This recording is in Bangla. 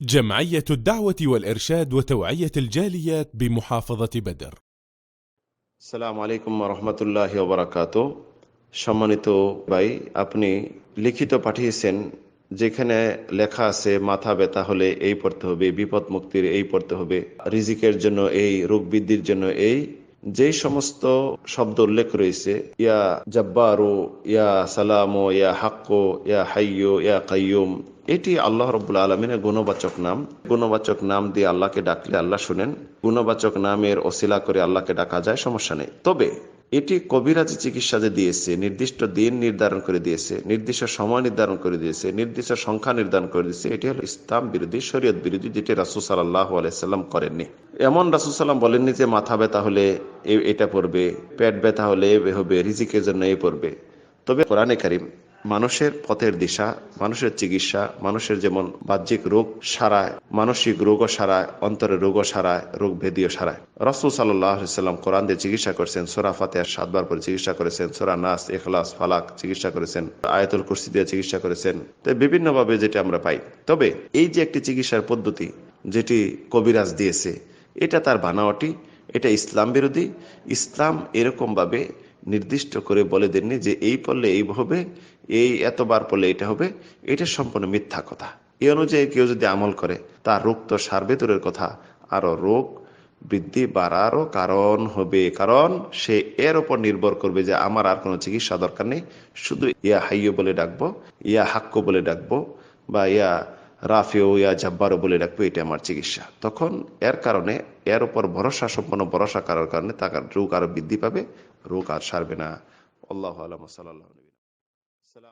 جمعية الدعوة والإرشاد وتوعية الجاليات بمحافظة بدر। আসসালামু আলাইকুম ওয়া রাহমাতুল্লাহি ওয়া বারাকাতুহু। সম্মানিত ভাই, আপনি লিখিত পাঠিয়েছেন যেখানে লেখা আছে মাথা ব্যথা হলে এই পড়তে হবে, বিপদ মুক্তির এই পড়তে হবে, রিজিকের জন্য এই, রোগ বৃদ্ধির জন্য এই, যেই সমস্ত শব্দ উল্লেখ রয়েছে, ইয়া জাব্বারু, ইয়া সালামু, ইয়া হাক্কু, ইয়া হাইয়্যু, ইয়া কাইয়্যুম, এটি আল্লাহ রাব্বুল আলামিনের গুণবাচক নাম। গুণবাচক নাম দিয়ে আল্লাহকে ডাকলে আল্লাহ শুনেন। গুণবাচক নামের ওসিলা করে আল্লাহকে ডাকা যায়, সমস্যা নেই। তবে এটি কবিরাজি চিকিৎসা যে দিয়েছে, নির্দিষ্ট দিন নির্ধারণ করে দিয়েছে, নির্দিষ্ট সময় নির্ধারণ করে দিয়েছে, নির্দিষ্ট সংখ্যা নির্ধারণ করে দিয়েছে, এটি হলো ইসলাম বিরোধী, শরীয়ত বিরোধী, যেটি রাসূল সাল্লাল্লাহু আলাইহি সাল্লাম করেননি। এমন রাসূল সাল্লাম বলেননি যে মাথা ব্যথা হলে এটা পড়বে, পেট ব্যথা হলে হবে, রিজিকের জন্য এই পড়বে। তবে কোরআনে কারীম মানুষের পথের দিশা, মানুষের চিকিৎসা, মানুষের যেমন বাহ্যিক রোগ সারায়, মানসিক রোগও সারায়, অন্তরের রোগও সারায়, রোগ ভেদিও সারায়। রাসূল সাল্লাল্লাহু আলাইহি সাল্লাম কোরআন দিয়ে চিকিৎসা করেছেন, সূরা ফাতিহা 7 বার করে চিকিৎসা করেছেন, সূরা নাস, ইখলাস, ফালাক চিকিৎসা করেছেন, আয়াতুল কুরসি দিয়ে চিকিৎসা করেছেন। তাই বিভিন্নভাবে যেটা আমরা পাই। তবে এই যে একটি চিকিৎসার পদ্ধতি যেটি কবিরাজ দিয়েছে, এটা তার বানাওয়াটি, এটা ইসলাম বিরোধী। ইসলাম এরকম ভাবে নির্দিষ্ট করে বলে দেননি যে এই পড়লে এই হবে, এই এতবার পড়লে এটা হবে। এটা সম্পূর্ণ মিথ্যা কথা। এই অনুযায়ী কেউ যদি আমল করে, তার রোগ তো সারবে দূরের কথা, আরো রোগ বৃদ্ধি বাড়ারও কারণ হবে। কারণ সে এর উপর নির্ভর করবে যে আমার আর কোনো চিকিৎসা দরকার নেই, শুধু ইয়া হাইয়্যু বলে ডাকবো, ইয়া হাক্কু বলে ডাকবো, বা ইয়া রাফিউ, ইয়া জাব্বারও বলে ডাকবো, এটা আমার চিকিৎসা। তখন এর কারণে, এর উপর ভরসা, সম্পূর্ণ ভরসা করার কারণে তার রোগ আরো বৃদ্ধি পাবে, রোগ আর সারবে না। আল্লাহু আ'লাম। সাল্লাল্লাহু